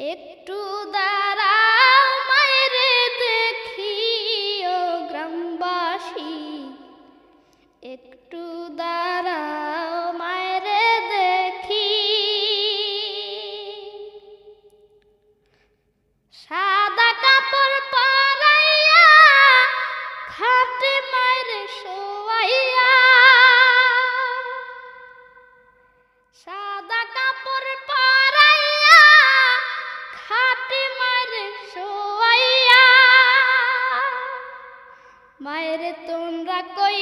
একটু দাঁড়াও মায়েরে দেখি ও গ্রামবাসী, একটু দাঁড়াও মায়েরে দেখি। সাদা কাপড় পরাইয়া খাটে মায়েরে শোয়াইয়া, সাদা কাপড় পরাইয়া খাটে মায়েরে শোয়াইয়া। মায়েরে তোমরা কই